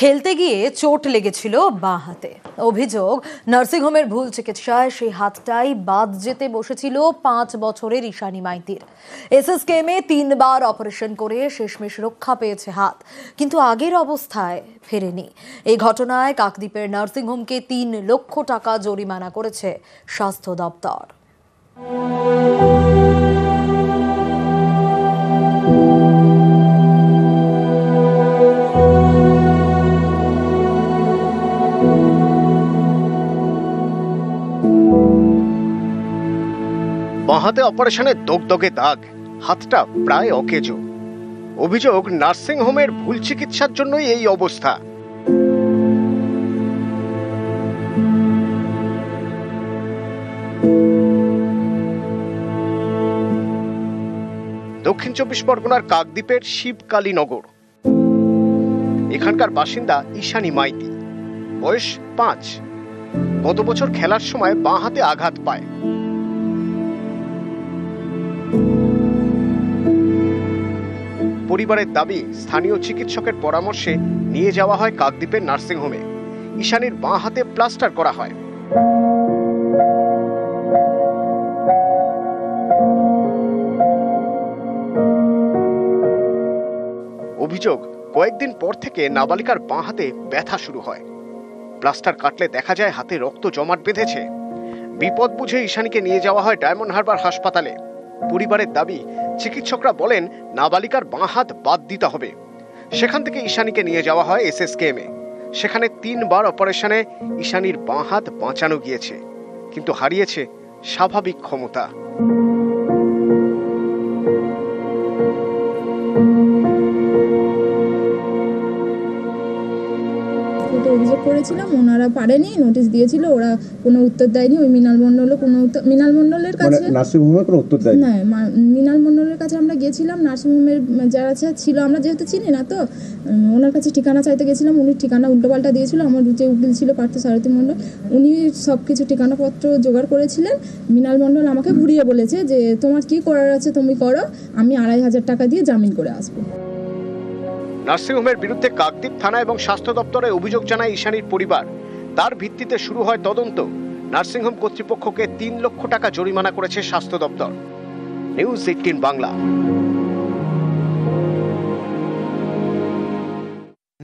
খেলতে গিয়ে চোট লেগেছিল বাঁ হাতে। অভিযোগ, নার্সিংহোমের ভুল চিকিৎসায় সেই হাতটাই বাদ যেতে বসেছিল 5 বছরের ঈশানী মাইতির। এসএসকেএমে 3 বার অপারেশন করে শেষমেশ রক্ষা পেয়েছে হাত, কিন্তু আগের অবস্থায় ফেরেনি। এই ঘটনায় কাকদ্বীপের নার্সিংহোমকে 3 লক্ষ টাকা জরিমানা করেছে স্বাস্থ্য দপ্তর। বাঁহাতে অপারেশনের দগদগে দাগ, হাতটা প্রায় অকেজো। অভিযোগ, নার্সিংহোমের ভুল চিকিৎসার জন্যই এই অবস্থা। দক্ষিণ 24 পরগনার কাকদ্বীপের শিবকালীনগর। এখানকার বাসিন্দা ঈশানী মাইতি, বয়স 5। গত বছর খেলার সময় বাঁ হাতে আঘাত পায়। পরিবারের দাবি, স্থানীয় চিকিৎসকের পরামর্শে নিয়ে যাওয়া হয় কাকদ্বীপের নার্সিংহোমে। ঈশানীর বাঁ হাতে প্লাস্টার করা হয়। অভিযোগ, কয়েকদিন পর থেকে নাবালিকার বাঁ হাতে ব্যথা শুরু হয়। প্লাস্টার কাটলে দেখা যায় হাতে রক্ত জমাট বেঁধেছে। বিপদ বুঝে ঈশানীকে নিয়ে যাওয়া হয় ডায়মন্ড হারবার হাসপাতালে। পরিবারের দাবি, চিকিৎসকরা বলেন নাবালিকার বাঁ হাত বাদ দিতে হবে। সেখান থেকে ঈশানীকে নিয়ে যাওয়া হয় এসএসকেএমে। সেখানে 3 বার অপারেশনে ঈশানীর বাঁ হাত বাঁচানো গিয়েছে, কিন্তু হারিয়েছে স্বাভাবিক ক্ষমতা। অভিযোগ করেছিলাম, ওনারা পারেনি, নোটিশ দিয়েছিল, ওরা কোনো উত্তর দেয়নি। ওই মৃণাল মণ্ডলের কাছে নার্সিংহোমে কোনো উত্তর দেয়নি। না, মৃণাল মণ্ডলের কাছে আমরা গিয়েছিলাম। নার্সিংহোমের যারা ছিল, আমরা যেহেতু চিনি না, তো ওনার কাছে ঠিকানা চাইতে গেছিলাম। উনি ঠিকানা উল্টোপাল্টা দিয়েছিল। আমার যে উকিল ছিল পার্থ সারথী মণ্ডল, উনি সব কিছু ঠিকানাপত্র জোগাড় করেছিলেন। মৃণাল মণ্ডল আমাকে ঘুরিয়ে বলেছে যে তোমার কি করার আছে তুমি করো, আমি 2,500 টাকা দিয়ে জামিন করে আসবো। নার্সিংহোমের বিরুদ্ধে কাকদ্বীপ থানা এবং স্বাস্থ্য দপ্তরে অভিযোগ জানায় ঈশানীর পরিবার। তার ভিত্তিতে শুরু হয় তদন্ত। নার্সিংহোম কর্তৃপক্ষকে 3 লক্ষ টাকা জরিমানা করেছে স্বাস্থ্য দপ্তর। নিউজ 18 বাংলা।